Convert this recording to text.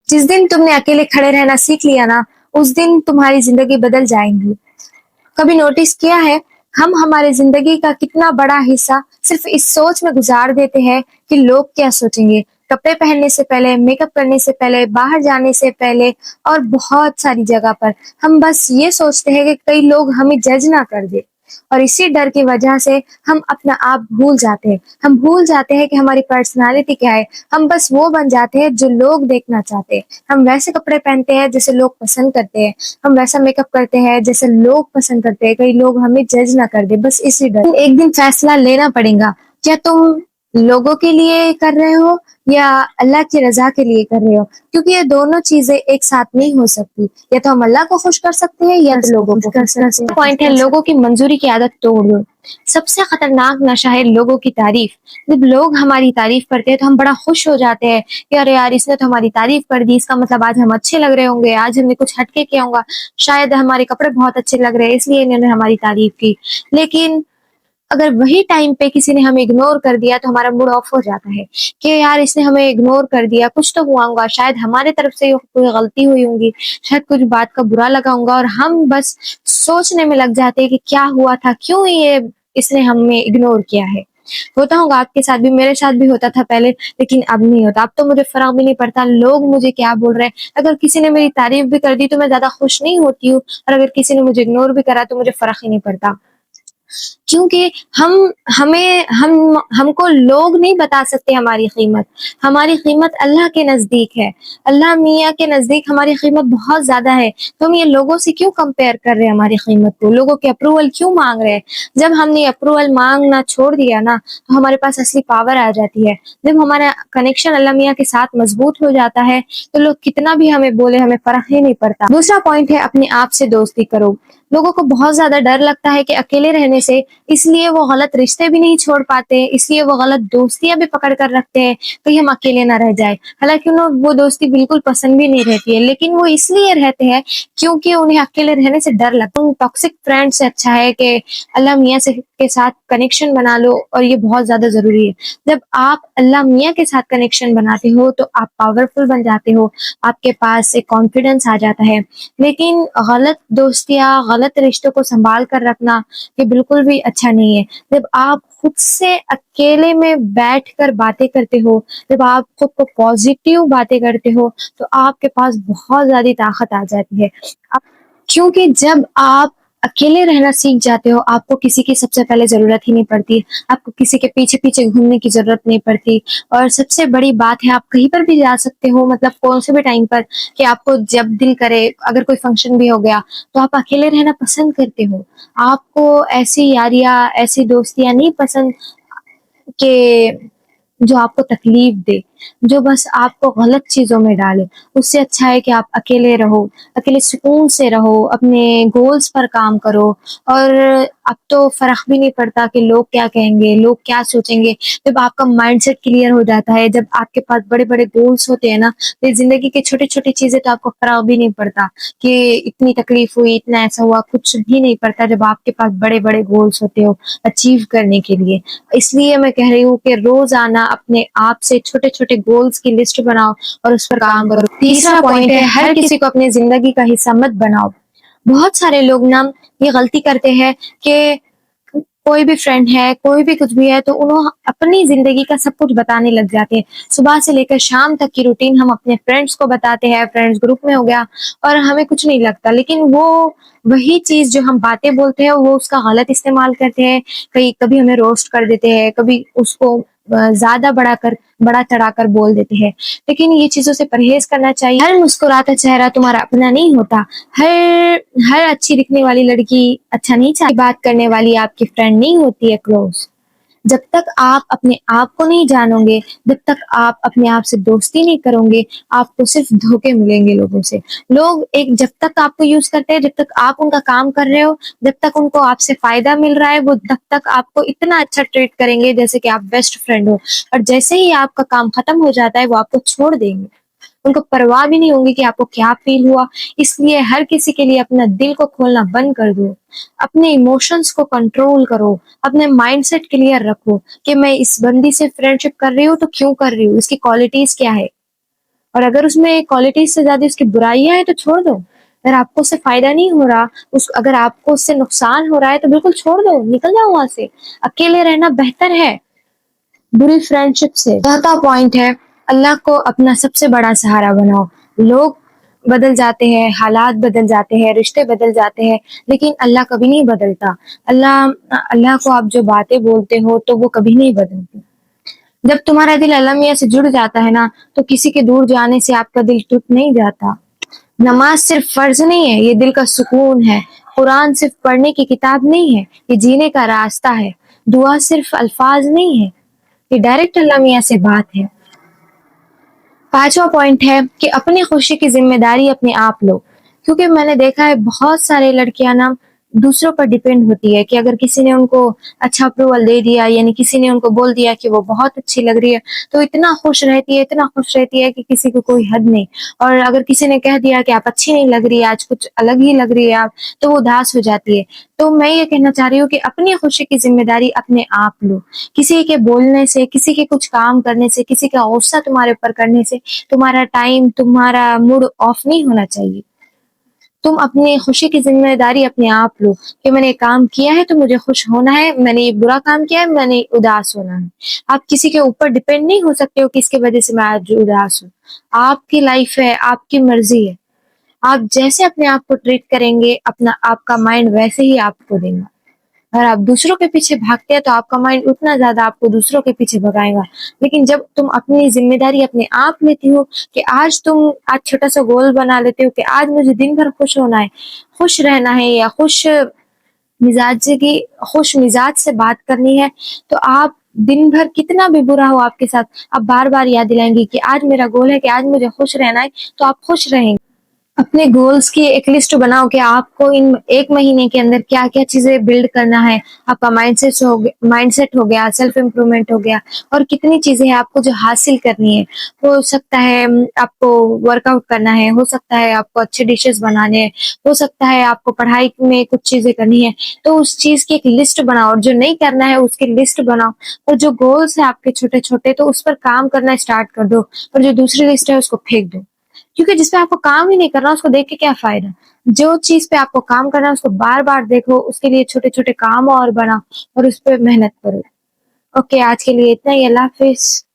जिस दिन तुमने अकेले खड़े रहना सीख लिया ना, उस दिन तुम्हारी जिंदगी बदल जाएंगी। कभी नोटिस किया है, हम हमारे जिंदगी का कितना बड़ा हिस्सा सिर्फ इस सोच में गुजार देते हैं कि लोग क्या सोचेंगे। कपड़े पहनने से पहले, मेकअप करने से पहले, बाहर जाने से पहले और बहुत सारी जगह पर हम बस ये सोचते हैं कि कई लोग हमें जज ना कर दे। और इसी डर की वजह से हम अपना आप भूल जाते हैं। हम भूल जाते हैं कि हमारी पर्सनालिटी क्या है। हम बस वो बन जाते हैं जो लोग देखना चाहते हैं। हम वैसे कपड़े पहनते हैं जैसे लोग पसंद करते हैं। हम वैसा मेकअप करते हैं जैसे लोग पसंद करते हैं, कई लोग हमें जज ना कर दे, बस इसी डर। एक दिन फैसला लेना पड़ेगा, क्या तुम लोगों के लिए कर रहे हो या अल्लाह की रजा के लिए कर रहे हो, क्योंकि ये दोनों चीजें एक साथ नहीं हो सकती। या तो हम अल्लाह को खुश कर सकते हैं या तो लोगों को खुश कर सकते हैं। पॉइंट है, लोगों की मंजूरी की आदत तोड़ दो। सबसे खतरनाक नशा है लोगों की तारीफ। जब लोग हमारी तारीफ करते हैं तो हम बड़ा खुश हो जाते हैं कि अरे यार, इसने तो हमारी तारीफ कर दी, इसका मतलब आज हम अच्छे लग रहे होंगे, आज हमने कुछ हटके किया होगा, शायद हमारे कपड़े बहुत अच्छे लग रहे हैं इसलिए इन्होंने हमारी तारीफ की। लेकिन अगर वही टाइम पे किसी ने हमें इग्नोर कर दिया तो हमारा मूड ऑफ हो जाता है कि यार, इसने हमें इग्नोर कर दिया, कुछ तो हुआ होगा, शायद हमारे तरफ से कोई गलती हुई होगी, शायद कुछ बात का बुरा लगा होगा, और हम बस सोचने में लग जाते हैं कि क्या हुआ था, क्यों ये इसने हमें इग्नोर किया है। होता होगा आपके साथ भी, मेरे साथ भी होता था पहले, लेकिन अब नहीं होता। अब तो मुझे फर्क भी नहीं पड़ता लोग मुझे क्या बोल रहे हैं। अगर किसी ने मेरी तारीफ भी कर दी तो मैं ज्यादा खुश नहीं होती हूँ, और अगर किसी ने मुझे इग्नोर भी करा तो मुझे फर्क ही नहीं पड़ता, क्योंकि हमको लोग नहीं बता सकते हमारी कीमत। हमारी कीमत अल्लाह के नजदीक है। अल्लाह मियाँ के नजदीक हमारी कीमत बहुत ज्यादा है। तो हम ये लोगों से क्यों कंपेयर कर रहे हैं हमारी कीमत को, लोगों के अप्रूवल क्यों मांग रहे हैं। जब हमने अप्रूवल मांगना छोड़ दिया ना, तो हमारे पास असली पावर आ जाती है। जब हमारा कनेक्शन अल्लाह मियाँ के साथ मजबूत हो जाता है तो लोग कितना भी हमें बोले, हमें फर्क ही नहीं पड़ता। दूसरा पॉइंट है, अपने आप से दोस्ती करो। लोगों को बहुत ज्यादा डर लगता है कि अकेले रहने से, इसलिए वो गलत रिश्ते भी नहीं छोड़ पाते, इसलिए वो गलत दोस्तियां भी पकड़ कर रखते हैं कहीं हम अकेले ना रह जाए। हालांकि उन्हें वो दोस्ती बिल्कुल पसंद भी नहीं रहती है, लेकिन वो इसलिए रहते हैं क्योंकि उन्हें अकेले रहने से डर लगता है। टॉक्सिक फ्रेंड से अच्छा है कि अल्लाह मियाँ से के साथ कनेक्शन बना लो, और ये बहुत ज्यादा जरूरी है। जब आप अल्लाह मियाँ के साथ कनेक्शन बनाते हो तो आप पावरफुल बन जाते हो, आपके पास एक कॉन्फिडेंस आ जाता है। लेकिन गलत दोस्तियां, गलत रिश्तों को संभाल कर रखना, ये बिल्कुल भी अच्छा नहीं है। जब आप खुद से अकेले में बैठ कर बातें करते हो, जब आप खुद को पॉजिटिव बातें करते हो, तो आपके पास बहुत ज्यादा ताकत आ जाती है। क्योंकि जब आप अकेले रहना सीख जाते हो, आपको किसी की सबसे पहले जरूरत ही नहीं पड़ती, आपको किसी के पीछे पीछे घूमने की जरूरत नहीं पड़ती। और सबसे बड़ी बात है, आप कहीं पर भी जा सकते हो, मतलब कौन से भी टाइम पर, कि आपको जब दिल करे, अगर कोई फंक्शन भी हो गया तो आप अकेले रहना पसंद करते हो। आपको ऐसी यारियां, ऐसी दोस्तियां नहीं पसंद कि जो आपको तकलीफ दे, जो बस आपको गलत चीजों में डाले। उससे अच्छा है कि आप अकेले रहो, अकेले सुकून से रहो, अपने गोल्स पर काम करो। और अब तो फर्क भी नहीं पड़ता कि लोग क्या कहेंगे, लोग क्या सोचेंगे। जब आपका माइंडसेट क्लियर हो जाता है, जब आपके पास बड़े बड़े गोल्स होते हैं ना, तो जिंदगी की छोटी छोटी चीजें तो आपको फर्क भी नहीं पड़ता कि इतनी तकलीफ हुई, इतना ऐसा हुआ, कुछ भी नहीं पड़ता जब आपके पास बड़े बड़े गोल्स होते हो अचीव करने के लिए। इसलिए मैं कह रही हूँ कि रोजाना अपने आप से छोटे छोटे गोल्स की लिस्ट बनाओ और उस पर काम करो। तीसरा पॉइंट है, हर किसी को अपनी जिंदगी का हिस्सा मत बनाओ। बहुत सारे लोग ना ये गलती करते हैं कि कोई भी फ्रेंड है, कोई भी कुछ भी है, तो उन्होंने अपनी जिंदगी का सब कुछ बताने लग जाते हैं। सुबह से लेकर शाम तक की रूटीन हम अपने फ्रेंड्स को बताते हैं, फ्रेंड्स ग्रुप में हो गया, और हमें कुछ नहीं लगता। लेकिन वो वही चीज जो हम बातें बोलते हैं वो उसका गलत इस्तेमाल करते हैं। कभी हमें रोस्ट कर देते हैं, कभी उसको ज्यादा बड़ा चढ़ाकर बोल देते हैं। लेकिन ये चीजों से परहेज करना चाहिए। हर मुस्कुराता चेहरा तुम्हारा अपना नहीं होता। हर हर अच्छी दिखने वाली लड़की अच्छा नहीं चाहती, बात करने वाली आपकी फ्रेंड नहीं होती है क्लोज। जब तक आप अपने आप को नहीं जानोगे, जब तक आप अपने आप से दोस्ती नहीं करोगे, आपको सिर्फ धोखे मिलेंगे लोगों से। लोग एक जब तक आपको यूज करते हैं, जब तक आप उनका काम कर रहे हो, जब तक उनको आपसे फायदा मिल रहा है, वो तब तक आपको इतना अच्छा ट्रीट करेंगे जैसे कि आप बेस्ट फ्रेंड हो। और जैसे ही आपका काम खत्म हो जाता है वो आपको छोड़ देंगे। उनको परवाह भी नहीं होगी कि आपको क्या फील हुआ। इसलिए हर किसी के लिए अपना दिल को खोलना बंद कर दो, अपने इमोशंस को कंट्रोल करो, अपने माइंडसेट क्लियर रखो कि मैं इस बंदी से फ्रेंडशिप कर रही हूँ तो क्यों कर रही हूँ, इसकी क्वालिटीज क्या है। اور اگر اس میں کوالٹیز سے زیادہ اس کی برائیاں ہیں تو چھوڑ دو. اگر آپ کو اس سے فائدہ نہیں ہو رہا، اگر آپ کو اس سے نقصان ہو رہا ہے تو بالکل چھوڑ دو، نکل جاؤ وہاں سے. اکیلے رہنا بہتر ہے بری فرینڈ شپ سے. چوتھا پوائنٹ ہے اللہ کو اپنا سب سے بڑا سہارا بناؤ. لوگ بدل جاتے ہیں، حالات بدل جاتے ہیں، رشتے بدل جاتے ہیں، لیکن اللہ کبھی نہیں بدلتا. اللہ کو آپ جو باتیں بولتے ہو تو وہ کبھی نہیں بدلتی. جب تمہارا دل اللہ میاں سے جڑ جاتا ہے نا تو کسی کے دور جانے سے آپ کا دل ٹوٹ نہیں جاتا. نماز صرف فرض نہیں ہے، یہ دل کا سکون ہے. قرآن صرف پڑھنے کی کتاب نہیں ہے، یہ جینے کا راستہ ہے. دعا صرف الفاظ نہیں ہے، یہ ڈائریکٹ اللہ میاں سے بات ہے. پانچواں پوائنٹ ہے کہ اپنی خوشی کی ذمہ داری اپنے آپ لو. کیونکہ میں نے دیکھا ہے بہت سارے لڑکیاں نا دوسروں پر ڈیپینڈ ہوتی ہے کہ اگر کسی نے ان کو اچھا اپروول دے دیا، یعنی کسی نے ان کو بول دیا کہ وہ بہت اچھی لگ رہی ہے، تو اتنا خوش رہتی ہے کہ کسی کو کوئی حد نہیں. اور اگر کسی نے کہہ دیا کہ آپ اچھی نہیں لگ رہی ہے، آج کچھ الگ ہی لگ رہی ہے آپ، تو وہ اداس ہو جاتی ہے. تو میں یہ کہنا چاہ رہی ہوں کہ اپنی خوشی کی ذمہ داری اپنے آپ لو. کسی کے بولنے سے، کسی کے کچھ کام کرنے سے، کسی کا غصہ تمہارے اوپر کرنے سے تمہارا ٹائم، تمہارا موڈ آف نہیں ہونا چاہیے. تم اپنی خوشی کی ذمہ داری اپنے آپ لو کہ میں نے کام کیا ہے تو مجھے خوش ہونا ہے، میں نے یہ برا کام کیا ہے میں نے اداس ہونا ہے. آپ کسی کے اوپر ڈیپینڈ نہیں ہو سکتے ہو کہ اس کی وجہ سے میں آج اداس ہوں. آپ کی لائف ہے، آپ کی مرضی ہے. آپ جیسے اپنے آپ کو ٹریٹ کریں گے آپ کا مائنڈ ویسے ہی آپ کو دے گا. اگر آپ دوسروں کے پیچھے بھاگتے ہیں تو آپ کا مائنڈ اتنا زیادہ آپ کو دوسروں کے پیچھے بھگائے گا. لیکن جب تم اپنی ذمہ داری اپنے آپ لیتی ہو کہ آج چھوٹا سا گول بنا لیتے ہو کہ آج مجھے دن بھر خوش ہونا ہے، خوش رہنا ہے، یا خوش مزاج سے بات کرنی ہے، تو آپ دن بھر کتنا بھی برا ہو آپ کے ساتھ، آپ بار بار یاد دلائیں گی کہ آج میرا گول ہے کہ آج مجھے خوش رہنا ہے، تو آپ خوش رہیں گے. اپنے گولز کی ایک لسٹ بناؤ کہ آپ کو ان ایک مہینے کے اندر کیا کیا چیزیں بلڈ کرنا ہے. آپ کا مائنڈ سیٹ ہو گیا، سیلف امپرومنٹ ہو گیا، اور کتنی چیزیں ہیں آپ کو جو حاصل کرنی ہے. ہو سکتا ہے آپ کو ورک آؤٹ کرنا ہے، ہو سکتا ہے آپ کو اچھے ڈشز بنانے ہیں، ہو سکتا ہے آپ کو پڑھائی میں کچھ چیزیں کرنی ہے. تو اس چیز کی ایک لسٹ بناؤ، اور جو نہیں کرنا ہے اس کی لسٹ بناؤ. اور جو گولز ہیں آپ کے چھوٹے چھوٹے تو اس پر کام کرنا اسٹارٹ کر دو، اور جو دوسری لسٹ ہے اس کو پھینک دو. کیونکہ جس پہ آپ کو کام ہی نہیں کرنا اس کو دیکھ کے کیا فائدہ. جو چیز پہ آپ کو کام کرنا ہے اس کو بار بار دیکھو، اس کے لیے چھوٹے چھوٹے کام اور بناؤ اور اس پہ محنت کرو. اوکے، آج کے لیے اتنا ہی. اللہ حافظ.